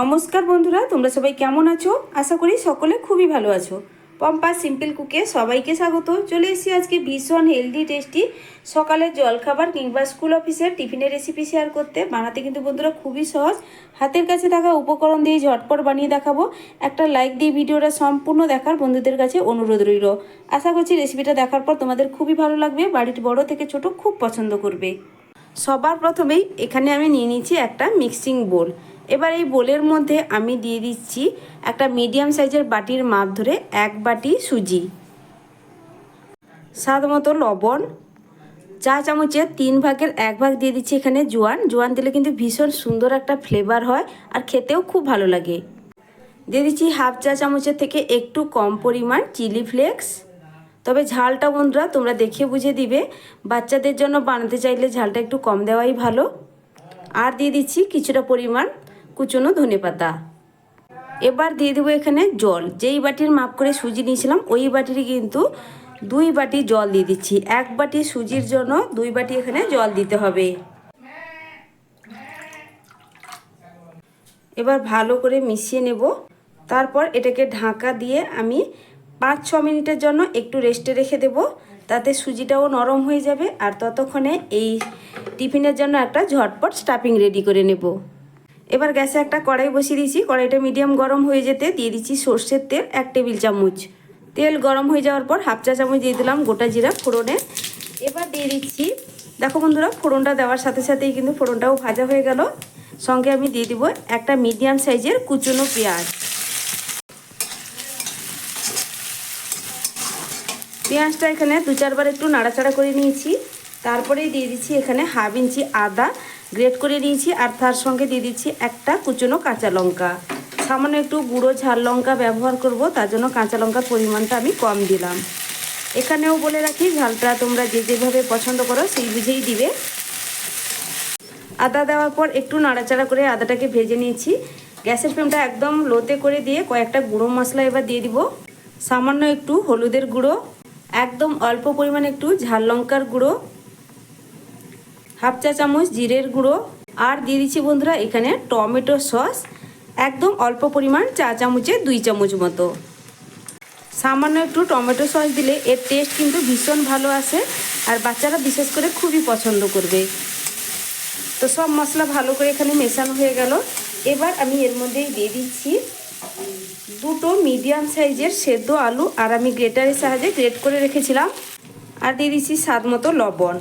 নমস্কার বন্ধুরা, তোমরা সবাই কেমন আছো? আশা করি সকলে খুবই ভালো আছো। পম্পা সিম্পল কুকে সবাইকে স্বাগত। চলে এসেছি আজকে ভীষণ হেলদি টেস্টি সকালের জলখাবার কিংবা স্কুল অফিসের টিফিনের রেসিপি শেয়ার করতে। বানাতে কিন্তু বন্ধুরা খুবই সহজ, হাতের কাছে থাকা উপকরণ দিয়ে ঝটপট বানিয়ে দেখাবো। একটা লাইক দিয়ে ভিডিওটা সম্পূর্ণ দেখার বন্ধুদের কাছে অনুরোধ রইল। আশা করছি রেসিপিটা দেখার পর তোমাদের খুবই ভালো লাগবে, বাড়ির বড় থেকে ছোট খুব পছন্দ করবে। সবার প্রথমেই এখানে আমি নিয়ে নিচ্ছি একটা মিক্সিং বোল। এবার এই বোলের মধ্যে আমি দিয়ে দিচ্ছি একটা মিডিয়াম সাইজের বাটির মাপ ধরে 1 বাটি সুজি, স্বাদ মতো লবণ, চা চামচের 3 ভাগের 1 ভাগ দিয়ে দিচ্ছি এখানে জোয়ান। জোয়ান দিলে কিন্তু ভীষণ সুন্দর একটা ফ্লেভার হয় আর খেতেও খুব ভালো লাগে। দিয়ে দিচ্ছি হাফ চা চামচের থেকে একটু কম পরিমাণ চিলি ফ্লেক্স। তবে ঝালটা বন্ধুরা তোমরা দেখে বুঝে দিবে, বাচ্চাদের জন্য বানাতে চাইলে ঝালটা একটু কম দেওয়াই ভালো। আর দিয়ে দিচ্ছি কিছুটা পরিমাণ কুচনো ধনেপাতা। এবার দিয়ে দেবো এখানে জল। যেই বাটির মাপ করে সুজি নিয়েছিলাম ওই বাটির কিন্তু 2 বাটি জল দিয়ে দিচ্ছি। 1 বাটি সুজির জন্য 2 বাটি এখানে জল দিতে হবে। এবার ভালো করে মিশিয়ে নেব। তারপর এটাকে ঢাকা দিয়ে আমি 5-6 মিনিটের জন্য একটু রেস্টে রেখে দেব, তাতে সুজিটাও নরম হয়ে যাবে। আর ততক্ষণে এই টিফিনের জন্য একটা ঝটপট স্টাফিং রেডি করে নেব। এবার গ্যাসে একটা কড়াই বসিয়ে দিয়েছি। কড়াইটা মিডিয়াম গরম হয়ে যেতে দিয়ে দিচ্ছি সর্ষের তেল 1 টেবিল চামচ। তেল গরম হয়ে যাওয়ার পর হাফ চা চামচ দিয়ে দিলাম গোটা জিরা ফোড়নে। এবার দিয়ে দিচ্ছি, দেখো বন্ধুরা ফোড়নটা দেওয়ার সাথে সাথেই কিন্তু ফোড়নটাও ভাজা হয়ে গেল। সঙ্গে আমি দিয়ে দিব একটা মিডিয়াম সাইজের কুচনো পেঁয়াজ। পেঁয়াজটা এখানে 2-4 বার একটু নাড়াচাড়া করে নিয়েছি। তারপরেই দিয়ে দিচ্ছি এখানে হাফ ইঞ্চি আদা গ্রেট করে নিয়েছি। আর তার সঙ্গে দিয়ে দিচ্ছি একটা কুচনো কাঁচা লঙ্কা। সামান্য একটু গুঁড়ো ঝাল লঙ্কা ব্যবহার করব, তার জন্য কাঁচা লঙ্কার পরিমাণটা আমি কম দিলাম। এখানেও বলে রাখি, ঝালটা তোমরা যে যেভাবে পছন্দ করো সেই বুঝেই দিবে। আদা দেওয়ার পর একটু নাড়াচাড়া করে আদাটাকে ভেজে নিয়েছি। গ্যাসের ফ্লেমটা একদম লোতে করে দিয়ে কয়েকটা গুঁড়ো মশলা এবার দিয়ে দিব। সামান্য একটু হলুদের গুঁড়ো, একদম অল্প পরিমাণে একটু ঝাল লঙ্কার গুঁড়ো, হাফ চা চামচ জিরের গুঁড়ো। আর দিয়ে দিচ্ছি বন্ধুরা এখানে টমেটো সস, একদম অল্প পরিমাণ, চা চামচে 2 চামচ মতো। সামান্য একটু টমেটো সস দিলে এর টেস্ট কিন্তু ভীষণ ভালো আসে আর বাচ্চারা বিশেষ করে খুবই পছন্দ করবে। তো সব মশলা ভালো করে এখানে মেশানো হয়ে গেল। এবার আমি এর মধ্যেই দিয়ে দিচ্ছি 2টো মিডিয়াম সাইজের সেদ্ধ আলু, আর আমি গ্রেটারের সাহায্যে গ্রেট করে রেখেছিলাম। আর দিয়ে দিচ্ছি স্বাদ মতো লবণ।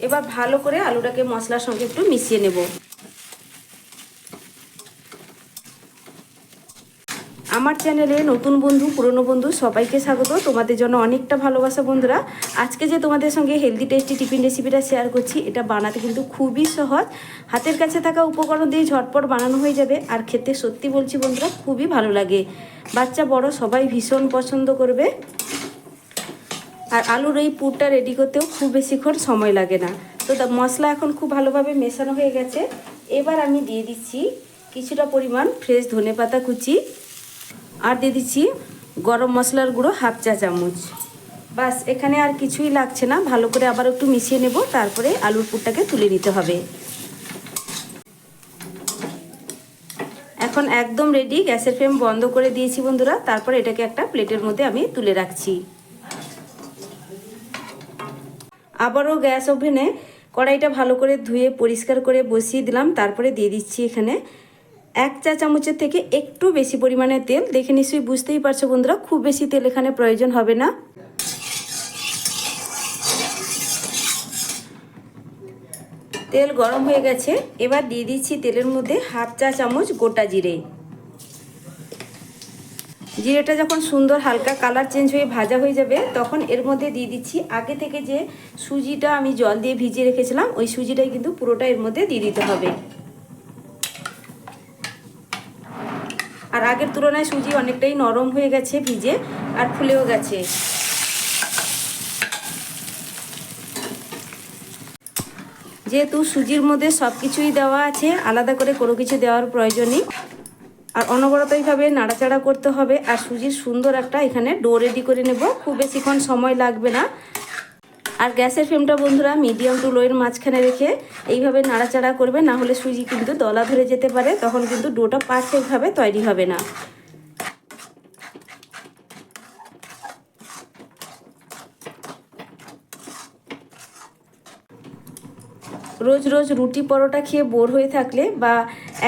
এবার ভালো করে আলুটাকে মশলার সঙ্গে একটু মিশিয়ে নেব। আমার চ্যানেলে নতুন বন্ধু পুরনো বন্ধু সবাইকে স্বাগত। তোমাদের জন্য অনেকটা ভালোবাসা বন্ধুরা। আজকে যে তোমাদের সঙ্গে হেলদি টেস্টি টিফিন রেসিপিটা শেয়ার করছি, এটা বানাতে কিন্তু খুবই সহজ, হাতের কাছে থাকা উপকরণ দিয়ে ঝটপট বানানো হয়ে যাবে। আর খেতে সত্যি বলছি বন্ধুরা খুবই ভালো লাগে, বাচ্চা বড় সবাই ভীষণ পছন্দ করবে। আর আলুর এই পুরটা রেডি করতেও খুব বেশিক্ষণ সময় লাগে না। তো মশলা এখন খুব ভালোভাবে মেশানো হয়ে গেছে। এবার আমি দিয়ে দিচ্ছি কিছুটা পরিমাণ ফ্রেশ ধনেপাতা কুচি, আর দিয়ে দিচ্ছি গরম মশলার গুঁড়ো হাফ চা চামচ। বাস, এখানে আর কিছুই লাগছে না। ভালো করে আবার একটু মিশিয়ে নেব, তারপরে আলুর পুরটাকে তুলে নিতে হবে। এখন একদম রেডি। গ্যাসের ফ্লেম বন্ধ করে দিয়েছি বন্ধুরা। তারপরে এটাকে একটা প্লেটের মধ্যে আমি তুলে রাখছি। আবারও গ্যাস ওভেনে কড়াইটা ভালো করে ধুয়ে পরিষ্কার করে বসিয়ে দিলাম। তারপরে দিয়ে দিচ্ছি এখানে 1 চা চামচের থেকে একটু বেশি পরিমাণে তেল। দেখে নিশ্চয়ই বুঝতেই পারছো বন্ধুরা, খুব বেশি তেল এখানে প্রয়োজন হবে না। তেল গরম হয়ে গেছে। এবার দিয়ে দিচ্ছি তেলের মধ্যে হাফ চা চামচ গোটা জিরে। জিরেটা যখন সুন্দর হালকা কালার চেঞ্জ হয়ে ভাজা হয়ে যাবে, তখন এর মধ্যে দিয়ে দিচ্ছি আগে থেকে যে সুজিটা আমি জল দিয়ে ভিজিয়ে রেখেছিলাম, ওই সুজিটাই কিন্তু পুরোটা এর মধ্যে দিয়ে দিতে হবে। আর আগের তুলনায় সুজি অনেকটাই নরম হয়ে গেছে ভিজে, আর ফুলেও গেছে। যেহেতু সুজির মধ্যে সব কিছুই দেওয়া আছে, আলাদা করে কোনো কিছু দেওয়ার প্রয়োজন নেই। আর অনবরত এইভাবে নাড়াচাড়া করতে হবে। আর সুজির সুন্দর একটা এখানে ডো রেডি করে নেব, খুব বেশিক্ষণ সময় লাগবে না। আর গ্যাসের ফ্লেমটা বন্ধুরা মিডিয়াম টু লোয়ের মাঝখানে রেখে এইভাবে নাড়াচাড়া করবে, না হলে সুজি কিন্তু দলা ধরে যেতে পারে, তখন কিন্তু ডোটা পারফেক্টভাবে তৈরি হবে না। রোজ রোজ রুটি পরোটা খেয়ে বোর হয়ে থাকলে বা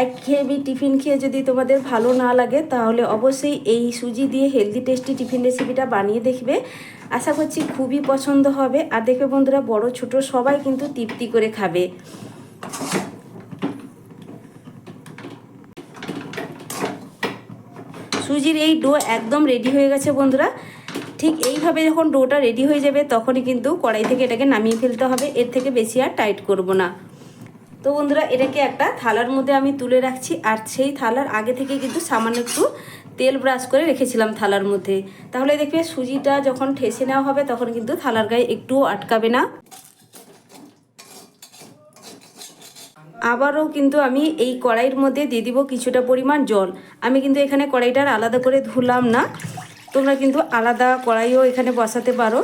একঘেয়েমি টিফিন খেয়ে যদি তোমাদের ভালো না লাগে, তাহলে অবশ্যই এই সুজি দিয়ে হেলদি টেস্টি টিফিন রেসিপিটা বানিয়ে দেখবে। আশা করছি খুবই পছন্দ হবে। আর দেখবে বন্ধুরা, বড় ছোট সবাই কিন্তু তৃপ্তি করে খাবে। সুজির এই ডো একদম রেডি হয়ে গেছে বন্ধুরা। ঠিক এইভাবে যখন ডোটা রেডি হয়ে যাবে তখনই কিন্তু কড়াই থেকে এটাকে নামিয়ে ফেলতে হবে, এর থেকে বেশি আর টাইট করব না। তো বন্ধুরা, এটাকে একটা থালার মধ্যে আমি তুলে রাখছি। আর সেই থালার আগে থেকে কিন্তু সামান্য একটু তেল ব্রাশ করে রেখেছিলাম থালার মধ্যে, তাহলে দেখবে সুজিটা যখন ঠেসে নেওয়া হবে তখন কিন্তু থালার গায়ে একটুও আটকাবে না। আবারও কিন্তু আমি এই কড়াইয়ের মধ্যে দিয়ে দিব কিছুটা পরিমাণ জল। আমি কিন্তু এখানে কড়াইটার আলাদা করে ধুলাম না, তোমরা কিন্তু আলাদা কড়াইও এখানে বসাতে পারো।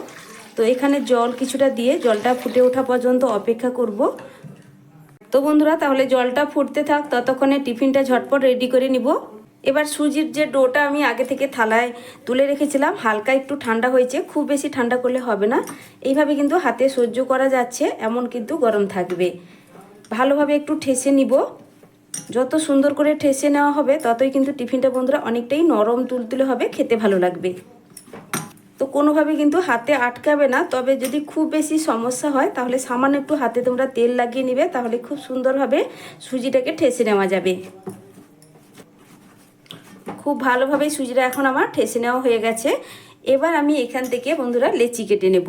তো এখানে জল কিছুটা দিয়ে জলটা ফুটে ওঠা পর্যন্ত অপেক্ষা করব। তো বন্ধুরা, তাহলে জলটা ফুটতে থাক, ততক্ষণে টিফিনটা ঝটপট রেডি করে নিব। এবার সুজির যে ডোটা আমি আগে থেকে থালায় তুলে রেখেছিলাম হালকা একটু ঠান্ডা হয়েছে, খুব বেশি ঠান্ডা করলে হবে না। এইভাবে কিন্তু হাতে সহ্য করা যাচ্ছে এমন কিন্তু গরম থাকবে। ভালোভাবে একটু ঠেসে নিব। যত সুন্দর করে ঠেসে নেওয়া হবে ততই কিন্তু টিফিনটা বন্ধুরা অনেকটাই নরম তুলতুলে হবে, খেতে ভালো লাগবে। তো কোনোভাবে কিন্তু হাতে আটকাবে না, তবে যদি খুব বেশি সমস্যা হয় তাহলে সামান্য একটু হাতে তোমরা তেল লাগিয়ে নিবে, তাহলে খুব সুন্দরভাবে সুজিটাকে ঠেসে নেওয়া যাবে। খুব ভালোভাবে সুজিটা এখন আমার ঠেসে নেওয়া হয়ে গেছে। এবার আমি এখান থেকে বন্ধুরা লেচি কেটে নেব।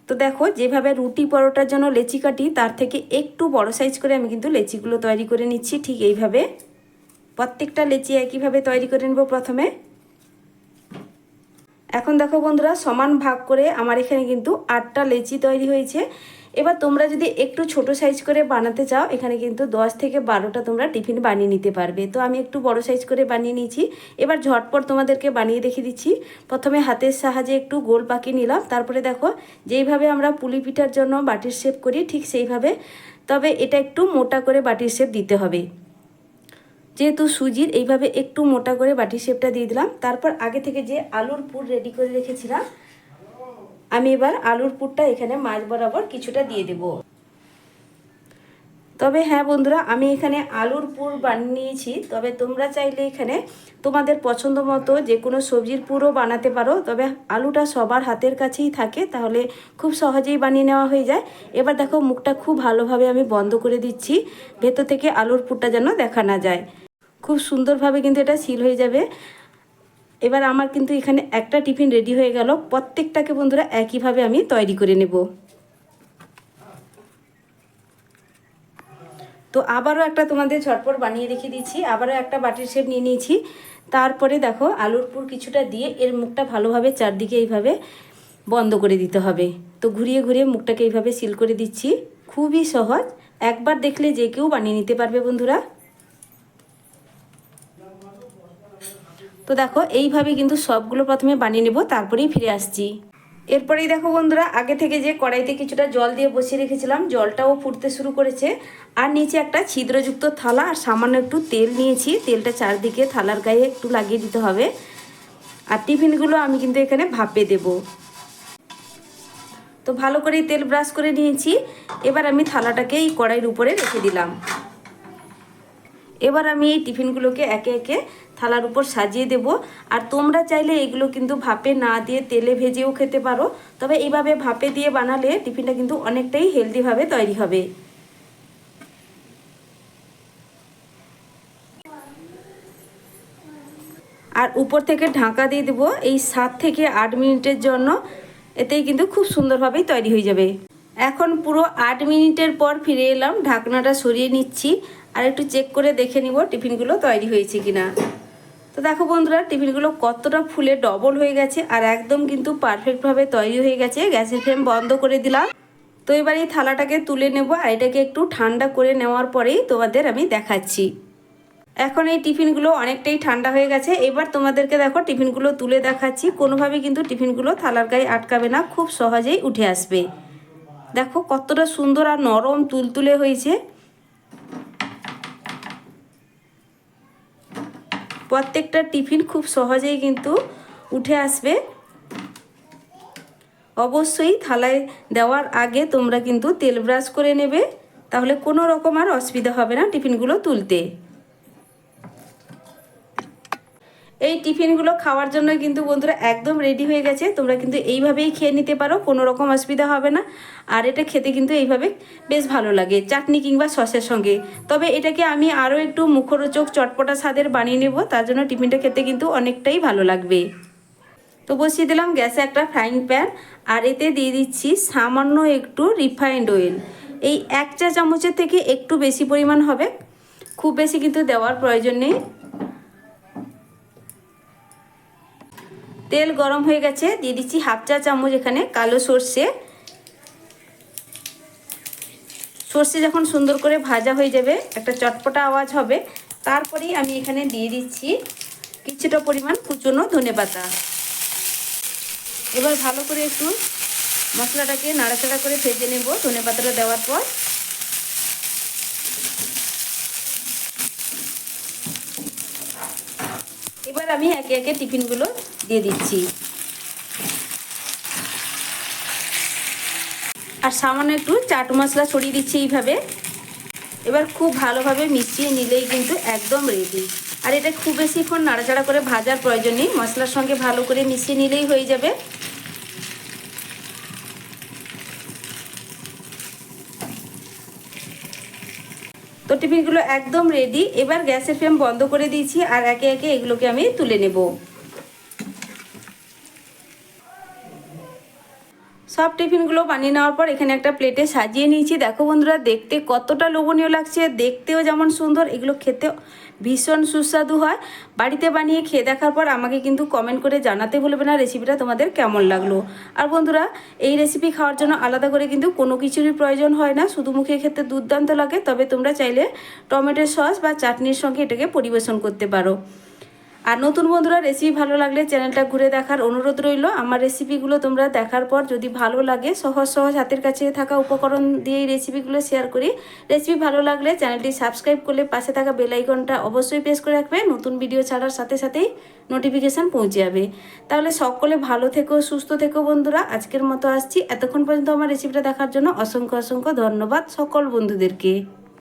তো দেখো, যেভাবে রুটি পরোটার জন্য লেচি কাটি তার থেকে একটু বড় সাইজ করে আমি কিন্তু লেচিগুলো তৈরি করে নিচ্ছি। ঠিক এইভাবে প্রত্যেকটা লেচি একইভাবে তৈরি করে নেব প্রথমে। এখন দেখো বন্ধুরা, সমান ভাগ করে আমার এখানে কিন্তু 8টা লেচি তৈরি হয়েছে। এবার তোমরা যদি একটু ছোট সাইজ করে বানাতে চাও, এখানে কিন্তু 10 থেকে 12টা তোমরা টিফিন বানিয়ে নিতে পারবে। তো আমি একটু বড় সাইজ করে বানিয়ে নিয়েছি। এবার ঝটপট তোমাদেরকে বানিয়ে দেখিয়ে দিচ্ছি। প্রথমে হাতের সাহায্যে একটু গোল পাকিয়ে নিলাম, তারপরে দেখো যেইভাবে আমরা পুলি পিঠার জন্য বাটির শেপ করি ঠিক সেইভাবে, তবে এটা একটু মোটা করে বাটির শেপ দিতে হবে। যেহেতু সুজির, এইভাবে একটু মোটা করে বাটির শেপটা দিয়ে দিলাম। তারপর আগে থেকে যে আলুর পুর রেডি করে রেখেছিলাম, আমি এবার আলুর পুরটা এখানে মাঝ বরাবর কিছুটা দিয়ে দেব। তবে হ্যাঁ বন্ধুরা, আমি এখানে আলুর পুর বানিয়ে নিয়েছি, তবে তোমরা চাইলে এখানে তোমাদের পছন্দ মতো যে কোনো সবজির পুরও বানাতে পারো। তবে আলুটা সবার হাতের কাছেই থাকে, তাহলে খুব সহজেই বানিয়ে নেওয়া হয়ে যায়। এবার দেখো, মুখটা খুব ভালোভাবে আমি বন্ধ করে দিচ্ছি, ভেতর থেকে আলুর পুরটা যেন দেখা না যায়। খুব সুন্দরভাবে কিন্তু এটা সিল হয়ে যাবে। এবার আমার কিন্তু এখানে একটা টিফিন রেডি হয়ে গেল। প্রত্যেকটাকে বন্ধুরা একইভাবে আমি তৈরি করে নেব। তো আবারও একটা তোমাদের ঝটপট বানিয়ে রেখে দিচ্ছি। আবারও একটা বাটির শেপ নিয়ে নিয়েছি। তারপরে দেখো, আলুর পুর কিছুটা দিয়ে এর মুখটা ভালোভাবে চারদিকে এইভাবে বন্ধ করে দিতে হবে। তো ঘুরিয়ে ঘুরিয়ে মুখটাকে এইভাবে সিল করে দিচ্ছি। খুবই সহজ, একবার দেখলে যে কেউ বানিয়ে নিতে পারবে বন্ধুরা। তো দেখো, এইভাবে কিন্তু সবগুলো প্রথমে বানিয়ে নেব, তারপরেই ফিরে আসছি। এরপরেই দেখো বন্ধুরা, আগে থেকে যে কড়াইতে কিছুটা জল দিয়ে বসিয়ে রেখেছিলাম, জলটাও ফুটতে শুরু করেছে। আর নিচে একটা ছিদ্রযুক্ত থালা আর সামান্য একটু তেল নিয়েছি। তেলটা চারদিকে থালার গায়ে একটু লাগিয়ে দিতে হবে। আর টিফিনগুলো আমি কিন্তু এখানে ভাপে দেব। তো ভালো করে তেল ব্রাশ করে নিয়েছি। এবার আমি থালাটাকে এই কড়াইয়ের উপরে রেখে দিলাম। এবার আমি এই টিফিনগুলোকে একে একে থালার উপর সাজিয়ে দেব। আর তোমরা চাইলে এগুলো কিন্তু ভাপে না দিয়ে তেলে ভেজেও খেতে পারো, তবে এইভাবে ভাপে দিয়ে বানালে টিফিনটা কিন্তু অনেকটাই হেলদিভাবে তৈরি হবে। আর উপর থেকে ঢাকা দিয়ে দেবো এই 7 থেকে 8 মিনিটের জন্য। এতেই কিন্তু খুব সুন্দরভাবেই তৈরি হয়ে যাবে। এখন পুরো 8 মিনিটের পর ফিরে এলাম, ঢাকনাটা সরিয়ে নিচ্ছি আর একটু চেক করে দেখে নিব টিফিনগুলো তৈরি হয়েছে কিনা। তো দেখো বন্ধুরা, টিফিনগুলো কতটা ফুলে ডবল হয়ে গেছে আর একদম কিন্তু পারফেক্টভাবে তৈরি হয়ে গেছে। গ্যাসের ফ্লেম বন্ধ করে দিলাম। তো এবার এই থালাটাকে তুলে নেব আর এটাকে একটু ঠান্ডা করে নেওয়ার পরেই তোমাদের আমি দেখাচ্ছি। এখন এই টিফিনগুলো অনেকটাই ঠান্ডা হয়ে গেছে। এবার তোমাদেরকে দেখো টিফিনগুলো তুলে দেখাচ্ছি। কোনোভাবে কিন্তু টিফিনগুলো থালার গায়ে আটকাবে না, খুব সহজেই উঠে আসবে। দেখো কতটা সুন্দর আর নরম তুলতুলে হয়েছে। প্রত্যেকটা টিফিন খুব সহজেই কিন্তু উঠে আসবে। অবশ্যই থালায় দেওয়ার আগে তোমরা কিন্তু তেল ব্রাশ করে নেবে, তাহলে কোনো রকম আর অসুবিধা হবে না টিফিনগুলো তুলতে। এই টিফিনগুলো খাওয়ার জন্য কিন্তু বন্ধুরা একদম রেডি হয়ে গেছে। তোমরা কিন্তু এইভাবেই খেয়ে নিতে পারো, কোনো রকম অসুবিধা হবে না। আর এটা খেতে কিন্তু এইভাবে বেশ ভালো লাগে চাটনি কিংবা সসের সঙ্গে। তবে এটাকে আমি আরও একটু মুখরোচক চটপটা স্বাদের বানিয়ে নেব, তার জন্য টিফিনটা খেতে কিন্তু অনেকটাই ভালো লাগবে। তো বসিয়ে দিলাম গ্যাসে একটা ফ্রাইং প্যান, আর এতে দিয়ে দিচ্ছি সামান্য একটু রিফাইন্ড অয়েল। এই 1 চা চামচের থেকে একটু বেশি পরিমাণ হবে, খুব বেশি কিন্তু দেওয়ার প্রয়োজন নেই। তেল গরম হয়ে গেছে, দিয়ে দিচ্ছি 1/2 চা চামচ এখানে কালো সর্ষে। সর্ষে যখন সুন্দর করে ভাজা হয়ে যাবে, একটা চটপটা আওয়াজ হবে, তারপরেই আমি এখানে দিয়ে দিচ্ছি কিছুটা পরিমাণ কুচনো ধনেপাতা। এবার ভালো করে একটু মশলাটাকে নাড়াচাড়া করে ভেজে নেব ধনেপাতাটা দেওয়ার পর। এবার আমি একে একে টিফিনগুলো দিয়ে দিচ্ছি, আর সামান্য একটু চাট মশলা ছড়িয়ে দিচ্ছি এইভাবে। এবার খুব ভালোভাবে মিশিয়ে নিলেই কিন্তু একদম রেডি। আর এটা খুব বেশিক্ষণ নাড়াচাড়া করে ভাজার প্রয়োজন নেই, মশলার সঙ্গে ভালো করে মিশিয়ে নিলেই হয়ে যাবে। তো টিফিনগুলো একদম রেডি। এবার গ্যাসের ফ্লেম বন্ধ করে দিয়েছি, আর একে একে এগুলোকে আমি তুলে নেব। সব টিফিনগুলো বানিয়ে নেওয়ার পর এখানে একটা প্লেটে সাজিয়ে নিয়েছি। দেখো বন্ধুরা, দেখতে কতটা লোভনীয় লাগছে, দেখতেও যেমন সুন্দর, এগুলো খেতে ভীষণ সুস্বাদু হয়। বাড়িতে বানিয়ে খেয়ে দেখার পর আমাকে কিন্তু কমেন্ট করে জানাতে ভুলবে না রেসিপিটা তোমাদের কেমন লাগলো। আর বন্ধুরা, এই রেসিপি খাওয়ার জন্য আলাদা করে কিন্তু কোনো কিছুরই প্রয়োজন হয় না, শুধু মুখে খেতে দুর্দান্ত লাগে। তবে তোমরা চাইলে টমেটো সস বা চাটনির সঙ্গে এটাকে পরিবেশন করতে পারো। আর নতুন বন্ধুরা, রেসিপি ভালো লাগলে চ্যানেলটা ঘুরে দেখার অনুরোধ রইল। আমার রেসিপিগুলো তোমরা দেখার পর যদি ভালো লাগে, সহজ সহজ হাতের কাছে থাকা উপকরণ দিয়ে এই রেসিপিগুলো শেয়ার করি। রেসিপি ভালো লাগলে চ্যানেলটি সাবস্ক্রাইব করলে পাশে থাকা বেল আইকনটা অবশ্যই প্রেস করে রাখবে, নতুন ভিডিও ছাড়ার সাথে সাথেই নোটিফিকেশান পৌঁছে যাবে। তাহলে সকলে ভালো থেকো, সুস্থ থেকো বন্ধুরা। আজকের মতো আসছি। এতক্ষণ পর্যন্ত আমার রেসিপিটা দেখার জন্য অসংখ্য অসংখ্য ধন্যবাদ সকল বন্ধুদেরকে।